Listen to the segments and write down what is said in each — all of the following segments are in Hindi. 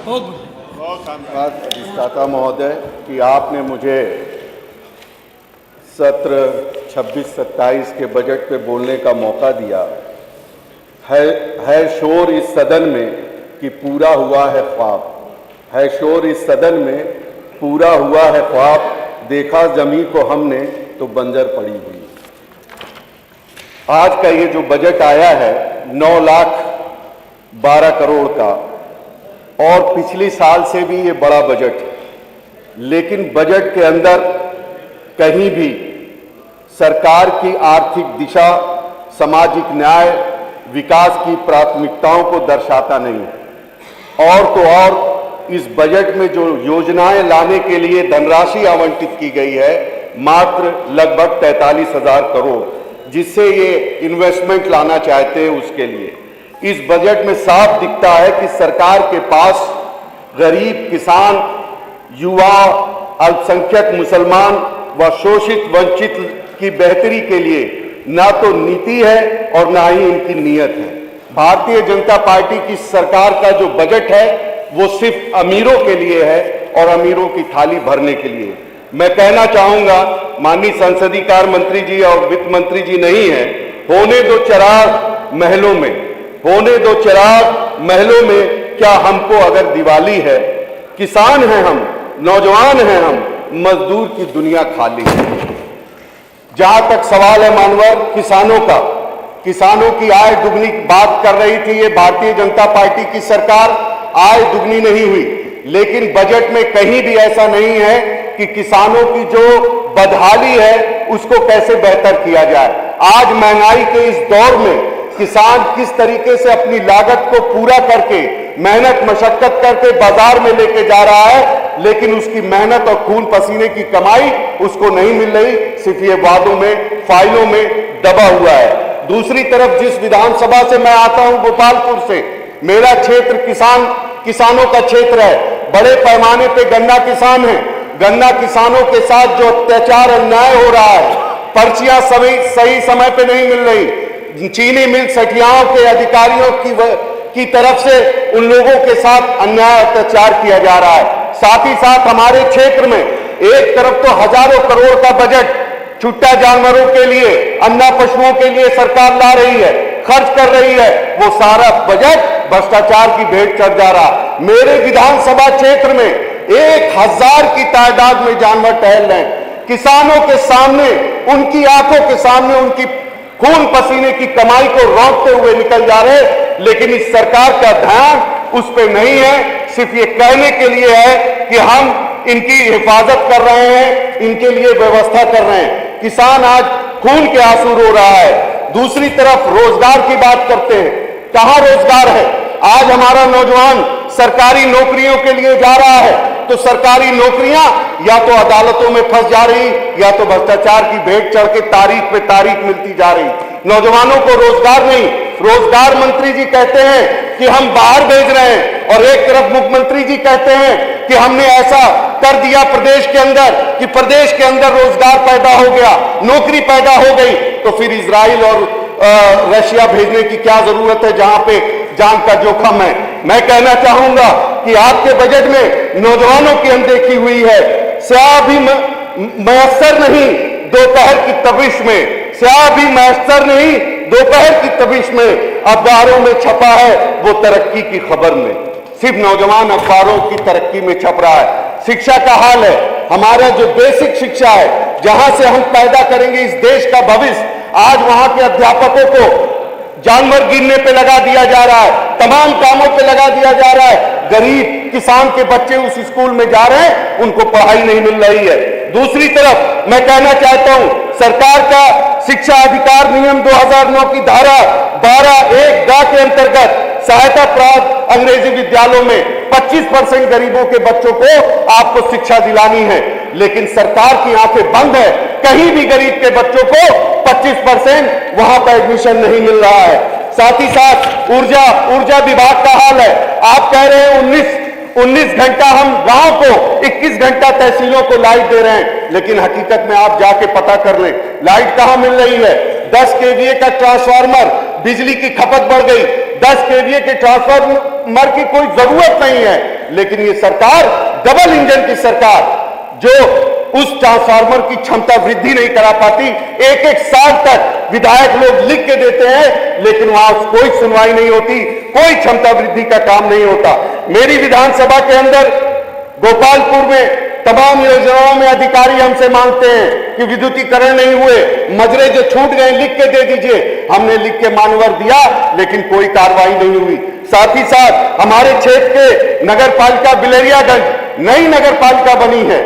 धन्यवाद अधिष्ठाता महोदय कि आपने मुझे सत्र 26-27 के बजट पे बोलने का मौका दिया है शोर इस सदन में कि पूरा हुआ है ख्वाब, है शोर इस सदन में पूरा हुआ है ख्वाब, देखा जमीन को हमने तो बंजर पड़ी हुई। आज का ये जो बजट आया है 9,12 करोड़ का, और पिछले साल से भी ये बड़ा बजट है, लेकिन बजट के अंदर कहीं भी सरकार की आर्थिक दिशा, सामाजिक न्याय, विकास की प्राथमिकताओं को दर्शाता नहीं है। और तो और इस बजट में जो योजनाएं लाने के लिए धनराशि आवंटित की गई है मात्र लगभग 43,000 करोड़, जिससे ये इन्वेस्टमेंट लाना चाहते हैं उसके लिए। इस बजट में साफ दिखता है कि सरकार के पास गरीब, किसान, युवा, अल्पसंख्यक मुसलमान व शोषित वंचित की बेहतरी के लिए ना तो नीति है और ना ही इनकी नीयत है। भारतीय जनता पार्टी की सरकार का जो बजट है वो सिर्फ अमीरों के लिए है और अमीरों की थाली भरने के लिए। मैं कहना चाहूंगा, माननीय संसदीय कार्य मंत्री जी और वित्त मंत्री जी नहीं है, होने दो चिराग महलों में, होने दो चिराग महलों में, क्या हमको अगर दिवाली है? किसान हैं हम, नौजवान हैं हम, मजदूर की दुनिया खाली है। जहां तक सवाल है मानवर किसानों का, किसानों की आय दुगनी बात कर रही थी ये भारतीय जनता पार्टी की सरकार, आय दुगनी नहीं हुई, लेकिन बजट में कहीं भी ऐसा नहीं है कि किसानों की जो बदहाली है उसको कैसे बेहतर किया जाए। आज महंगाई के इस दौर में किसान किस तरीके से अपनी लागत को पूरा करके, मेहनत मशक्कत करके बाजार में लेके जा रहा है, लेकिन उसकी मेहनत और खून पसीने की कमाई उसको नहीं मिल रही, सिर्फ ये वादों में, फाइलों में दबा हुआ है। दूसरी तरफ जिस विधानसभा से मैं आता हूं, गोपालपुर से, मेरा क्षेत्र किसानों का क्षेत्र है। बड़े पैमाने पे गन्ना किसान है। गन्ना किसानों के साथ जो अत्याचार, अन्याय हो रहा है, पर्चियां सही समय पे नहीं मिल रही, चीनी मिल सठियाओं के अधिकारियों की तरफ से उन लोगों के साथ अन्याय, अत्याचार किया जा रहा है। साथ ही साथ हमारे क्षेत्र में एक तरफ तो हजारों करोड़ का बजट छुट्टा जानवरों के लिए, अन्ना पशुओं के लिए सरकार ला रही है, खर्च कर रही है, वो सारा बजट भ्रष्टाचार की भेंट चढ़ जा रहा। मेरे विधानसभा क्षेत्र में 1,000 की तादाद में जानवर टहल रहे हैं। किसानों के सामने, उनकी आंखों के सामने उनकी खून पसीने की कमाई को रोकते हुए निकल जा रहे, लेकिन इस सरकार का ध्यान उस पर नहीं है। सिर्फ ये कहने के लिए है कि हम इनकी हिफाजत कर रहे हैं, इनके लिए व्यवस्था कर रहे हैं। किसान आज खून के आंसू रो रहा है। दूसरी तरफ रोजगार की बात करते हैं, कहां रोजगार है? आज हमारा नौजवान सरकारी नौकरियों के लिए जा रहा है, तो सरकारी नौकरियां या तो अदालतों में फंस जा रही, या तो भ्रष्टाचार की भेंट चढ़ के तारीख पे तारीख मिलती जा रही। नौजवानों को रोजगार नहीं। रोजगार मंत्री जी कहते हैं कि हम बाहर भेज रहे हैं, और एक तरफ मुख्यमंत्री जी कहते हैं कि हमने ऐसा कर दिया प्रदेश के अंदर कि प्रदेश के अंदर रोजगार पैदा हो गया, नौकरी पैदा हो गई। तो फिर इजराइल और रशिया भेजने की क्या जरूरत है जहां पे जान का जोखिम है? मैं कहना चाहूंगा कि आपके बजट में नौजवानों की अनदेखी हुई है। स्याह भी मयसर नहीं दोपहर की तपिश में, स्याह भी मयसर नहीं दोपहर की तपिश में, अखबारों में छपा है वो तरक्की की खबर में। सिर्फ नौजवान अखबारों की तरक्की में छप रहा है। शिक्षा का हाल है, हमारा जो बेसिक शिक्षा है, जहां से हम पैदा करेंगे इस देश का भविष्य, आज वहां के अध्यापकों को जानवर गिनने पे लगा दिया जा रहा है, तमाम कामों पे लगा दिया जा रहा है। गरीब किसान के बच्चे उस स्कूल में जा रहे हैं, उनको पढ़ाई नहीं मिल रही है। दूसरी तरफ मैं कहना चाहता हूं, सरकार का शिक्षा अधिकार नियम 2009 की धारा 12(1) के अंतर्गत सहायता प्राप्त अंग्रेजी विद्यालयों में 25% गरीबों के बच्चों को आपको शिक्षा दिलानी है, लेकिन सरकार की आंखें बंद है। कहीं भी गरीब के बच्चों को 25% वहां पर एडमिशन नहीं मिल रहा है। साथ ही साथ ऊर्जा विभाग का हाल है। आप कह रहे हैं 19 घंटा हम गांव को, 21 घंटा तहसीलों को लाइट दे रहे हैं, लेकिन हकीकत में आप जाके पता कर लें लाइट कहां मिल रही है। 10 केवीए का ट्रांसफार्मर, बिजली की खपत बढ़ गई। 10 केवीए के ट्रांसफार्मर की कोई जरूरत नहीं है, लेकिन ये सरकार डबल इंजन की सरकार जो उस ट्रांसफार्मर की क्षमता वृद्धि नहीं करा पाती, एक एक साल तक विधायक लोग लिख के देते हैं लेकिन वहां कोई सुनवाई नहीं होती, कोई क्षमता वृद्धि का काम नहीं होता। मेरी विधानसभा के अंदर गोपालपुर में तमाम योजनाओं में अधिकारी हमसे मांगते हैं कि विद्युतीकरण नहीं हुए, मजरे जो छूट गए लिख के दे दीजिए। हमने लिख के मानवर दिया लेकिन कोई कार्रवाई नहीं हुई। साथ ही साथ हमारे क्षेत्र के नगर पालिका बिलरियागंज नई नगर पालिका बनी है,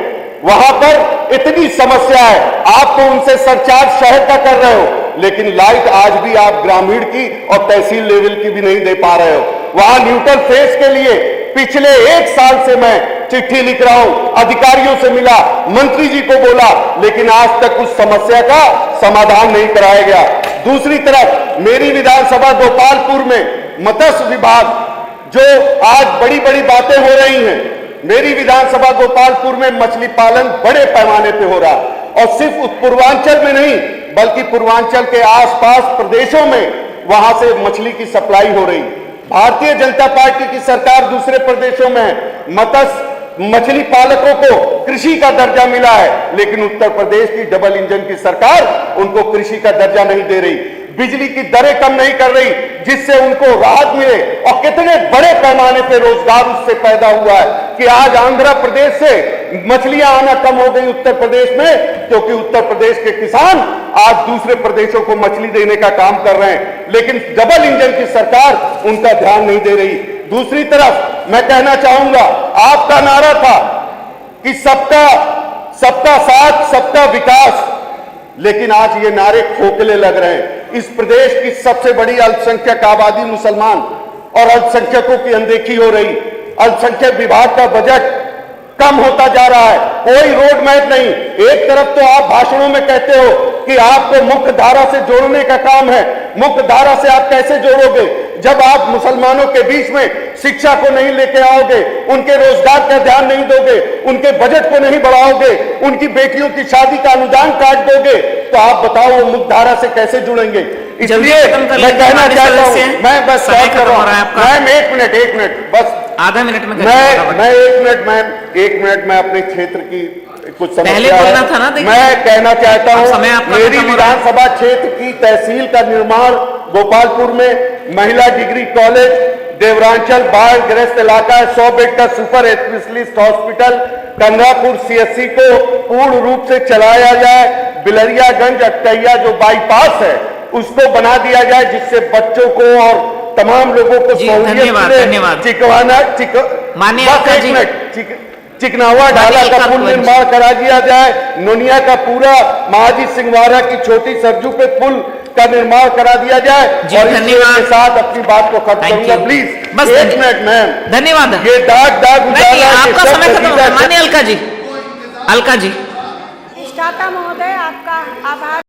वहां पर इतनी समस्या है, आप तो उनसे सरचार्ज शहर का कर रहे हो लेकिन लाइट आज भी आप ग्रामीण की और तहसील लेवल की भी नहीं दे पा रहे हो। वहां न्यूट्रल फेस के लिए पिछले 1 साल से मैं चिट्ठी लिख रहा हूं, अधिकारियों से मिला, मंत्री जी को बोला, लेकिन आज तक उस समस्या का समाधान नहीं कराया गया। दूसरी तरफ मेरी विधानसभा गोपालपुर में मत्स्य विभाग जो आज बड़ी बड़ी बातें हो रही हैं, मेरी विधानसभा गोपालपुर में मछली पालन बड़े पैमाने पे हो रहा और सिर्फ पूर्वांचल में नहीं बल्कि पूर्वांचल के आसपास प्रदेशों में वहां से मछली की सप्लाई हो रही। भारतीय जनता पार्टी की सरकार दूसरे प्रदेशों में मछली पालकों को कृषि का दर्जा मिला है लेकिन उत्तर प्रदेश की डबल इंजन की सरकार उनको कृषि का दर्जा नहीं दे रही, बिजली की दरें कम नहीं कर रही जिससे उनको राहत मिले और कितने बड़े पैमाने पर रोजगार उससे पैदा हुआ है कि आज आंध्र प्रदेश से मछलियां आना कम हो गई उत्तर प्रदेश में, क्योंकि उत्तर प्रदेश के किसान आज दूसरे प्रदेशों को मछली देने का काम कर रहे हैं लेकिन डबल इंजन की सरकार उनका ध्यान नहीं दे रही। दूसरी तरफ मैं कहना चाहूंगा, आपका नारा था कि सबका साथ सबका विकास, लेकिन आज ये नारे खोखले लग रहे हैं। इस प्रदेश की सबसे बड़ी अल्पसंख्यक आबादी मुसलमान और अल्पसंख्यकों की अनदेखी हो रही, अल्पसंख्यक विभाग का बजट कम होता जा रहा है, कोई रोड मैप नहीं। एक तरफ तो आप भाषणों में कहते हो कि आपको मुख्य धारा से जोड़ने का काम है, मुख्य धारा से आप कैसे जोड़ोगे जब आप मुसलमानों के बीच में शिक्षा को नहीं लेके आओगे, उनके रोजगार का ध्यान नहीं दोगे, उनके बजट को नहीं बढ़ाओगे, उनकी बेटियों की शादी का अनुदान काट दोगे, तो आप बताओ वो मुख्य धारा से कैसे जुड़ेंगे। इसलिए मैं कहना चाहता हूं, मैं बस बात कर रहा हूं मैम, एक मिनट बस आधा मिनट में मैं 1 मिनट मैं अपने क्षेत्र की कुछ समस्या बोलना था ना, मैं कहना चाहता हूं मेरी विधानसभा क्षेत्र की तहसील का निर्माण गोपालपुर में महिला डिग्री कॉलेज, देवरांचल बाढ़ग्रस्त इलाका 100 बेड का सुपर स्पेशलिस्ट हॉस्पिटल, कंगरापुर सीएससी को पूर्ण रूप से चलाया जाए, बिलरियागंज अट्टैया जो बाईपास है उसको बना दिया जाए जिससे बच्चों को और तमाम लोगों को धन्यवाद चिकनावा ढाला का पुल निर्माण करा दिया जाए, नोनिया का पूरा महाजी सिंहवारा की छोटी सरजू पे पुल का निर्माण करा दिया जाए। और इसके साथ अपनी बात को खत्म करूंगा प्लीज, बस 1 मिनट मैम, धन्यवाद। ये दाग उजाला आपका समय खत्म। माननीय अलका जी महोदय आपका आभार।